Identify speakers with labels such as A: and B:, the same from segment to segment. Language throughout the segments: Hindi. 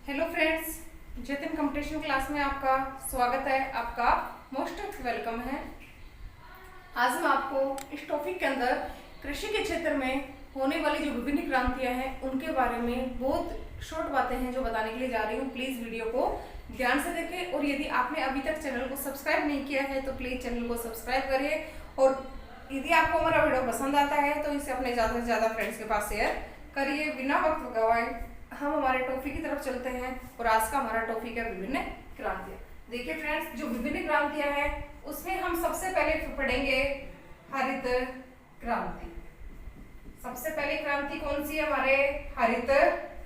A: Hello friends, Jatin competition class में आपका स्वागत है। आपका मोस्ट वेलकम है। आज हम आपको इस टॉपिक के अंदर कृषि के क्षेत्र में होने वाली जो विभिन्न क्रांतियां हैं उनके बारे में बहुत शॉर्ट बातें हैं जो बताने के लिए जा रही हूँ। प्लीज़ वीडियो को ध्यान से देखें और यदि आपने अभी तक चैनल को सब्सक्राइब नहीं किया है तो प्लीज़ चैनल को सब्सक्राइब करिए और यदि आपको हमारा वीडियो पसंद आता है तो इसे अपने ज़्यादा से ज़्यादा फ्रेंड्स के पास शेयर करिए। बिना वक्त गवाए हम हमारे टॉपिक की तरफ चलते हैं और आज का हमारा टॉपिक है विभिन्न क्रांतियां। देखिए फ्रेंड्स, जो विभिन्न क्रांतियां हैं उसमें हम सबसे पहले पढ़ेंगे हरित क्रांति। सबसे पहली क्रांति कौन सी है हमारे? हरित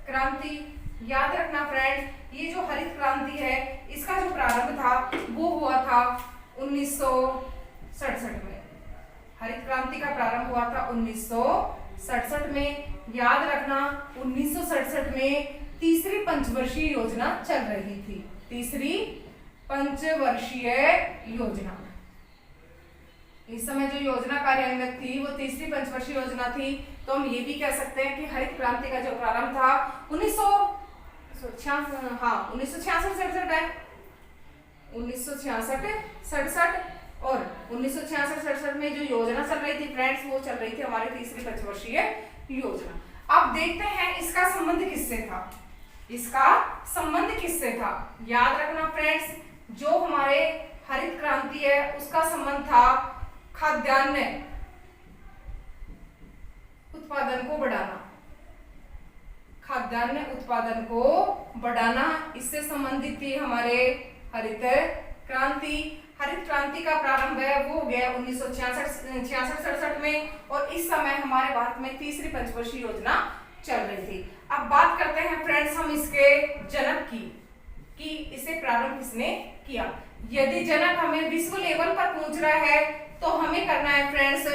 A: क्रांति। याद रखना फ्रेंड्स, ये जो हरित क्रांति है इसका जो प्रारंभ था वो हुआ था 1967 में। हरित क्रांति का प्रारंभ हुआ था 1967 में। याद रखना 1967 में तीसरी पंचवर्षीय योजना चल रही थी। तीसरी पंचवर्षीय योजना, इस समय जो योजना कार्यान्वित थी वो तीसरी पंचवर्षीय योजना थी। तो हम ये भी कह सकते हैं कि हरित क्रांति का जो प्रारंभ था 1966-67 है। 1966-67 और 1966-67 में जो योजना चल रही थी फ्रेंड्स वो चल रही थी हमारी तीसरी पंचवर्षीय योजना। अब देखते हैं इसका संबंध किससे था। इसका संबंध किससे था? याद रखना फ्रेंड्स, जो हमारे हरित क्रांति है उसका संबंध था खाद्यान्न उत्पादन को बढ़ाना। खाद्यान्न उत्पादन को बढ़ाना, इससे संबंधित थी हमारे हरित क्रांति। हरित क्रांति का प्रारंभ है वो हो गया 1966-67 में और इस समय हमारे भारत में तीसरी पंचवर्षीय योजना चल रही थी। अब बात करते हैं फ्रेंड्स हम इसके जनक की कि इसे प्रारंभ किसने किया। यदि जनक हमें विश्व लेवल पर पूछ रहा है तो हमें करना है फ्रेंड्स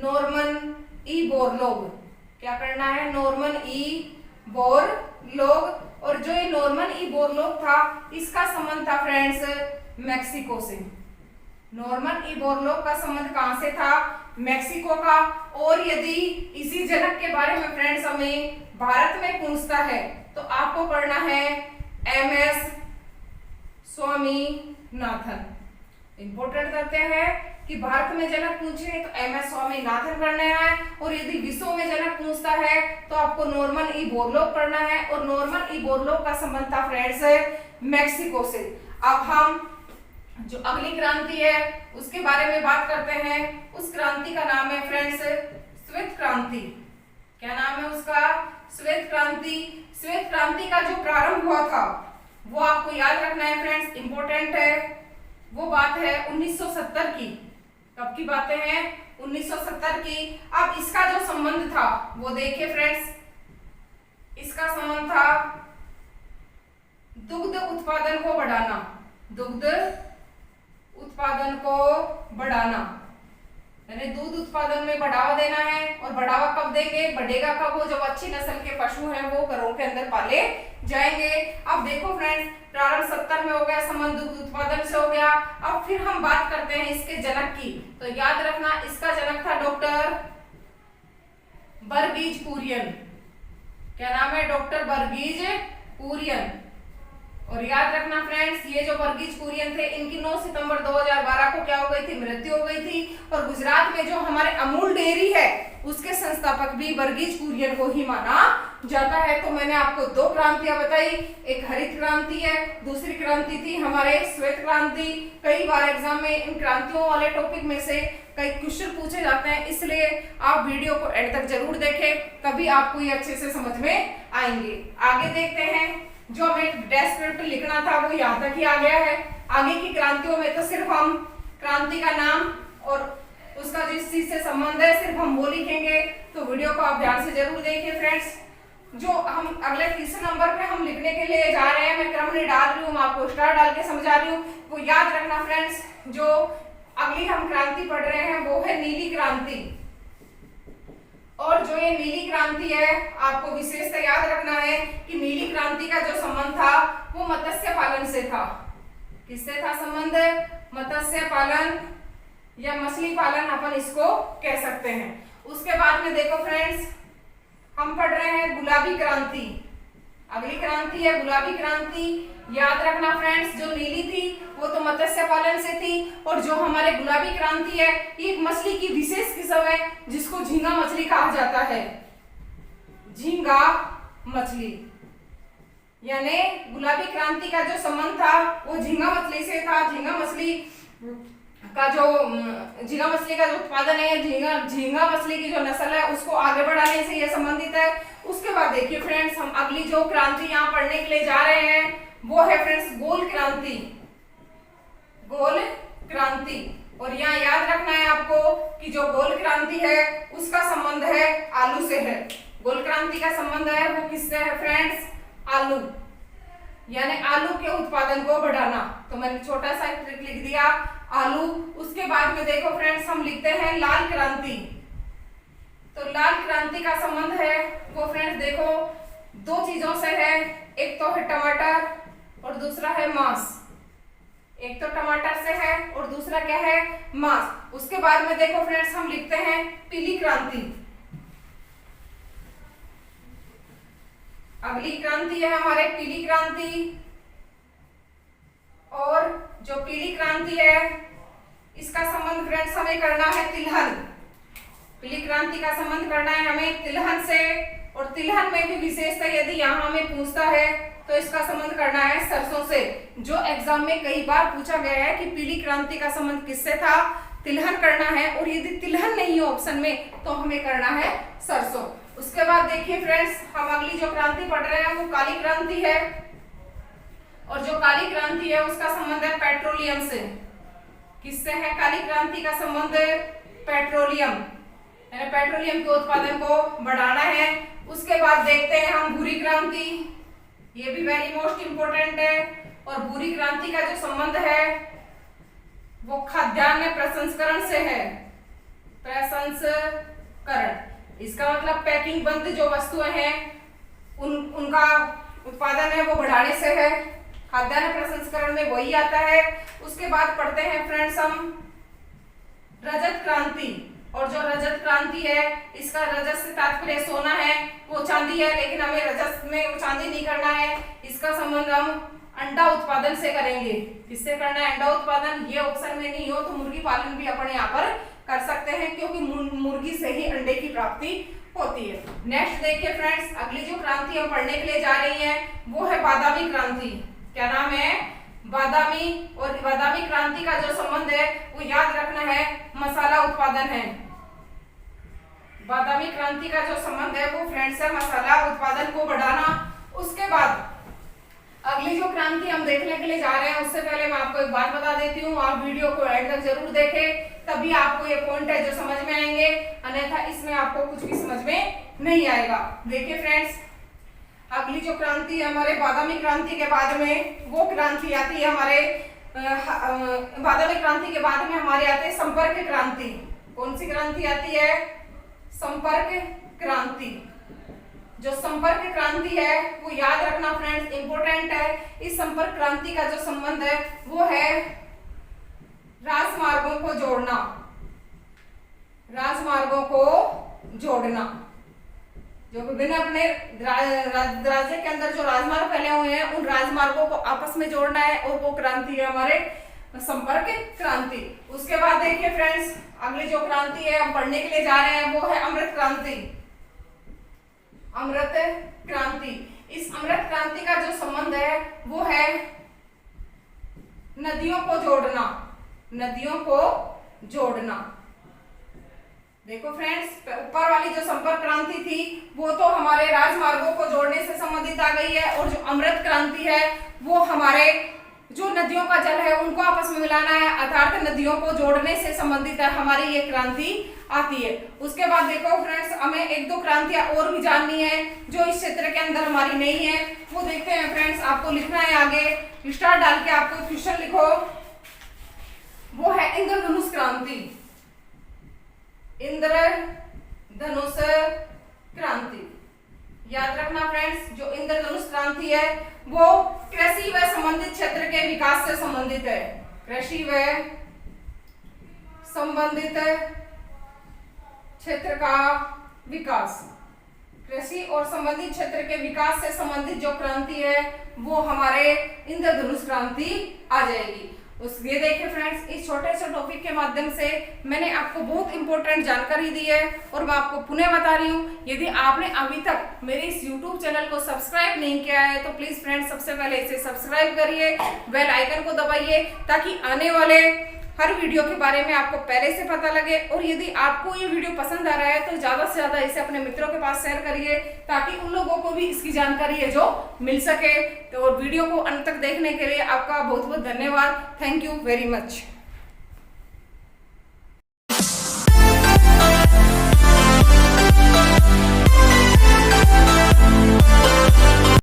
A: नॉर्मन ई बोरलॉग। क्या करना है? Norman E Borlaug. और जो ये नॉर्मन ई बोरलॉग था इसका संबंध था फ्रेंड्स मैक्सिको से। नॉर्मन ई बोरलॉग का संबंध कहां से था? मैक्सिको का। और यदि इसी जनक के बारे में फ्रेंड्स हमें भारत में पूछता है तो आपको पढ़ना है एमएस स्वामीनाथन। इंपोर्टेंट करते हैं कि भारत में जनक पूछे तो एमएस स्वामीनाथन पढ़ना है और यदि विश्व में जनक पूछता है तो आपको नॉर्मन ई बोरलॉग पढ़ना है और नॉर्मन ई बोरलॉग का संबंध था फ्रेंड्स मैक्सिको से। अब हम जो अगली क्रांति है उसके बारे में बात करते हैं। उस क्रांति का नाम है फ्रेंड्स श्वेत क्रांति। क्या नाम है उसका? श्वेत क्रांति। श्वेत क्रांति का जो प्रारंभ हुआ था वो आपको याद रखना है फ्रेंड्स, इंपॉर्टेंट है। वो बात है 1970 की। कब की बातें हैं? 1970 की। अब इसका जो संबंध था वो देखिए फ्रेंड्स, इसका संबंध था दुग्ध उत्पादन को बढ़ाना। दुग्ध उत्पादन को बढ़ाना यानी दूध उत्पादन में बढ़ावा देना है। और बढ़ावा कब देंगे? बढ़ेगा कब? वो जब अच्छी नस्ल के पशु हैं वो घरों के अंदर पाले जाएंगे। अब देखो फ्रेंड्स, प्रारंभ 70 में हो गया, संबंध दुग्ध उत्पादन से हो गया। अब फिर हम बात करते हैं इसके जनक की। तो याद रखना इसका जनक था डॉक्टर वर्गीज कुरियन। क्या नाम है? डॉक्टर वर्गीज कुरियन। और याद रखना फ्रेंड्स, ये जो वर्गीज कुरियन थे इनकी 9 सितंबर 2012 को क्या हो गई थी? मृत्यु हो गई थी। और गुजरात में जो हमारे अमूल डेयरी है उसके संस्थापक भी वर्गीज कुरियन को ही माना जाता है। तो मैंने आपको दो क्रांतियां बताई, एक हरित क्रांति है, दूसरी क्रांति थी हमारे श्वेत क्रांति। कई बार एग्जाम में इन क्रांतियों वाले टॉपिक में से कई क्वेश्चन पूछे जाते हैं, इसलिए आप वीडियो को एंड तक जरूर देखें, तभी आपको ये अच्छे से समझ में आएंगे। आगे देखते हैं। जो हमें डेस्क पर लिखना था वो यहाँ तक ही आ गया है। आगे की क्रांतियों में तो सिर्फ हम क्रांति का नाम और उसका जिस चीज से संबंध है सिर्फ हम वो लिखेंगे। तो वीडियो को आप ध्यान से जरूर देखिए फ्रेंड्स। जो हम अगले तीसरे नंबर पे हम लिखने के लिए जा रहे हैं, मैं क्रम नहीं डाल रही हूँ, मैं आपको स्टार डाल के समझा रही हूँ। वो याद रखना फ्रेंड्स, जो अगली हम क्रांति पढ़ रहे हैं वो है नीली क्रांति। और जो ये नीली क्रांति है आपको विशेषता याद रखना है कि नीली क्रांति का जो संबंध था वो मत्स्य पालन से था। किससे था संबंध? मत्स्य पालन या मछली पालन अपन इसको कह सकते हैं। उसके बाद में देखो फ्रेंड्स, हम पढ़ रहे हैं गुलाबी क्रांति। अगली क्रांति है गुलाबी क्रांति। याद रखना फ्रेंड्स, जो नीली थी वो तो मत्स्य पालन से थी, और जो हमारे गुलाबी क्रांति है ये एक मछली की विशेष किस्म है जिसको झींगा मछली कहा जाता है। झींगा मछली, यानी गुलाबी क्रांति का जो संबंध था वो झींगा मछली से था। झींगा मछली का जो उत्पादन है, झींगा मछली की जो नस्ल है उसको आगे बढ़ाने से ये संबंधित है। उसके बाद देखिए फ्रेंड्स, हम अगली जो क्रांति यहाँ पढ़ने के लिए जा रहे हैं वो है फ्रेंड्स गोल क्रांति। गोल क्रांति, और यहाँ याद रखना है आपको कि जो गोल क्रांति है उसका संबंध है आलू से है। गोल क्रांति का संबंध है वो किससे है फ्रेंड्स? आलू, यानी आलू के उत्पादन को बढ़ाना। तो मैंने छोटा सा ट्रिक लिख दिया आलू। उसके बाद में देखो फ्रेंड्स, हम लिखते हैं लाल क्रांति। तो लाल क्रांति का संबंध है वो फ्रेंड्स देखो दो चीजों से है, एक तो है टमाटर और दूसरा है मांस। एक तो टमाटर से है और दूसरा क्या है? मांस। उसके बाद में देखो फ्रेंड्स, हम लिखते हैं पीली क्रांति। अगली क्रांति है हमारे पीली क्रांति, और जो पीली क्रांति है इसका संबंध फ्रेंड्स हमें करना है तिलहन। पीली क्रांति का संबंध करना है हमें तिलहन से, और तिलहन में भी विशेषता यदि यहाँ हमें पूछता है तो इसका संबंध करना है सरसों से। जो एग्जाम में कई बार पूछा गया है कि पीली क्रांति का संबंध किससे था? तिलहन करना है, और यदि तिलहन नहीं है ऑप्शन में तो हमें करना है सरसों। उसके बाद देखिए फ्रेंड्स, हम अगली जो क्रांति पढ़ रहे हैं वो काली क्रांति है, और जो काली क्रांति है उसका संबंध है पेट्रोलियम से। किससे है काली क्रांति का संबंध? पेट्रोलियम, यानी पेट्रोलियम के उत्पादन को बढ़ाना है। उसके बाद देखते हैं हम भूरी क्रांति, ये भी वेरी मोस्ट इंपोर्टेंट है, और भूरी क्रांति का जो संबंध है वो खाद्यान्न प्रसंस्करण से है। प्रसंस्करण, इसका मतलब पैकिंग बंद जो वस्तुएं हैं उनका उत्पादन है वो बढ़ाने से है। खाद्यान्न प्रसंस्करण में वही आता है। उसके बाद पढ़ते हैं फ्रेंड्स हम रजत क्रांति, और जो रजत क्रांति है इसका रजत से तात्पर्य सोना है, वो चांदी है, लेकिन हमें रजत में चांदी नहीं करना है। इसका संबंध हम अंडा उत्पादन से करेंगे। किससे करना है? अंडा उत्पादन। ये ऑप्शन में नहीं हो तो मुर्गी पालन भी अपन यहाँ पर कर सकते हैं, क्योंकि मुर्गी से ही अंडे की प्राप्ति होती है। नेक्स्ट देखिए फ्रेंड्स, अगली जो क्रांति हम पढ़ने के लिए जा रही है वो है बादामी क्रांति। क्या नाम है? बादामी। और बादामी क्रांति का जो संबंध है वो याद रखना है मसाला उत्पादन है। बादामी क्रांति का जो संबंध है वो फ्रेंड्स है मसाला उत्पादन को बढ़ाना। उसके बाद अगली जो क्रांति हम देखने के लिए जा रहे हैं उससे पहले मैं आपको एक बात बता देती हूँ, आप वीडियो को एंड तक जरूर देखें, तभी आपको ये पॉइंट है जो समझ में आएंगे, अन्यथा इसमें आपको कुछ भी समझ में नहीं आएगा। देखिए फ्रेंड्स, अगली जो क्रांति है हमारे बादामी क्रांति के बाद में वो क्रांति आती है हमारे बादामी क्रांति के बाद में हमारे आते हैं संपर्क क्रांति। कौन सी क्रांति आती है? संपर्क क्रांति। जो संपर्क क्रांति है वो याद रखना फ्रेंड्स, इंपॉर्टेंट है। इस संपर्क क्रांति का जो संबंध है वो है राजमार्गों को जोड़ना। राजमार्गों को जोड़ना, जो विभिन्न अपने राज्य के अंदर जो राजमार्ग फैले हुए हैं उन राजमार्गों को आपस में जोड़ना है, और वो क्रांति है हमारे संपर्क क्रांति। उसके बाद देखिए फ्रेंड्स, अगली जो क्रांति है हम पढ़ने के लिए जा रहे हैं वो है अमृत क्रांति। अमृत क्रांति। इस अमृत क्रांति का जो संबंध है वो है नदियों को जोड़ना। नदियों को जोड़ना। देखो फ्रेंड्स, ऊपर वाली जो संपर्क क्रांति थी वो तो हमारे राजमार्गों को जोड़ने से संबंधित आ गई है, और जो अमृत क्रांति है वो हमारे जो नदियों का जल है उनको आपस में मिलाना है, अर्थात नदियों को जोड़ने से संबंधित है हमारी ये क्रांति आती है। उसके बाद देखो फ्रेंड्स, हमें एक दो क्रांतियां और भी जाननी है जो इस क्षेत्र के अंदर हमारी नहीं है, वो देखते हैं फ्रेंड्स। आपको लिखना है आगे स्टार डाल के, आपको क्वेश्चन लिखो, वो है इंद्रधनुष क्रांति। इंद्रधनुष क्रांति। याद रखना फ्रेंड्स, जो इंद्रधनुष क्रांति है वो कृषि व संबंधित क्षेत्र के विकास से संबंधित है। कृषि व संबंधित क्षेत्र का विकास। कृषि और संबंधित क्षेत्र के विकास से संबंधित जो क्रांति है वो हमारे इंद्रधनुष क्रांति आ जाएगी। ये देखिए फ्रेंड्स, इस छोटे से टॉपिक के माध्यम से मैंने आपको बहुत इंपॉर्टेंट जानकारी दी है और मैं आपको पुनः बता रही हूँ। यदि आपने अभी तक मेरे इस YouTube चैनल को सब्सक्राइब नहीं किया है तो प्लीज फ्रेंड्स सबसे पहले इसे सब्सक्राइब करिए, बेल आइकन को दबाइए ताकि आने वाले हर वीडियो के बारे में आपको पहले से पता लगे। और यदि आपको ये वीडियो पसंद आ रहा है तो ज्यादा से ज्यादा इसे अपने मित्रों के पास शेयर करिए ताकि उन लोगों को भी इसकी जानकारी है जो मिल सके। तो वीडियो को अंत तक देखने के लिए आपका बहुत बहुत धन्यवाद। Thank you very much.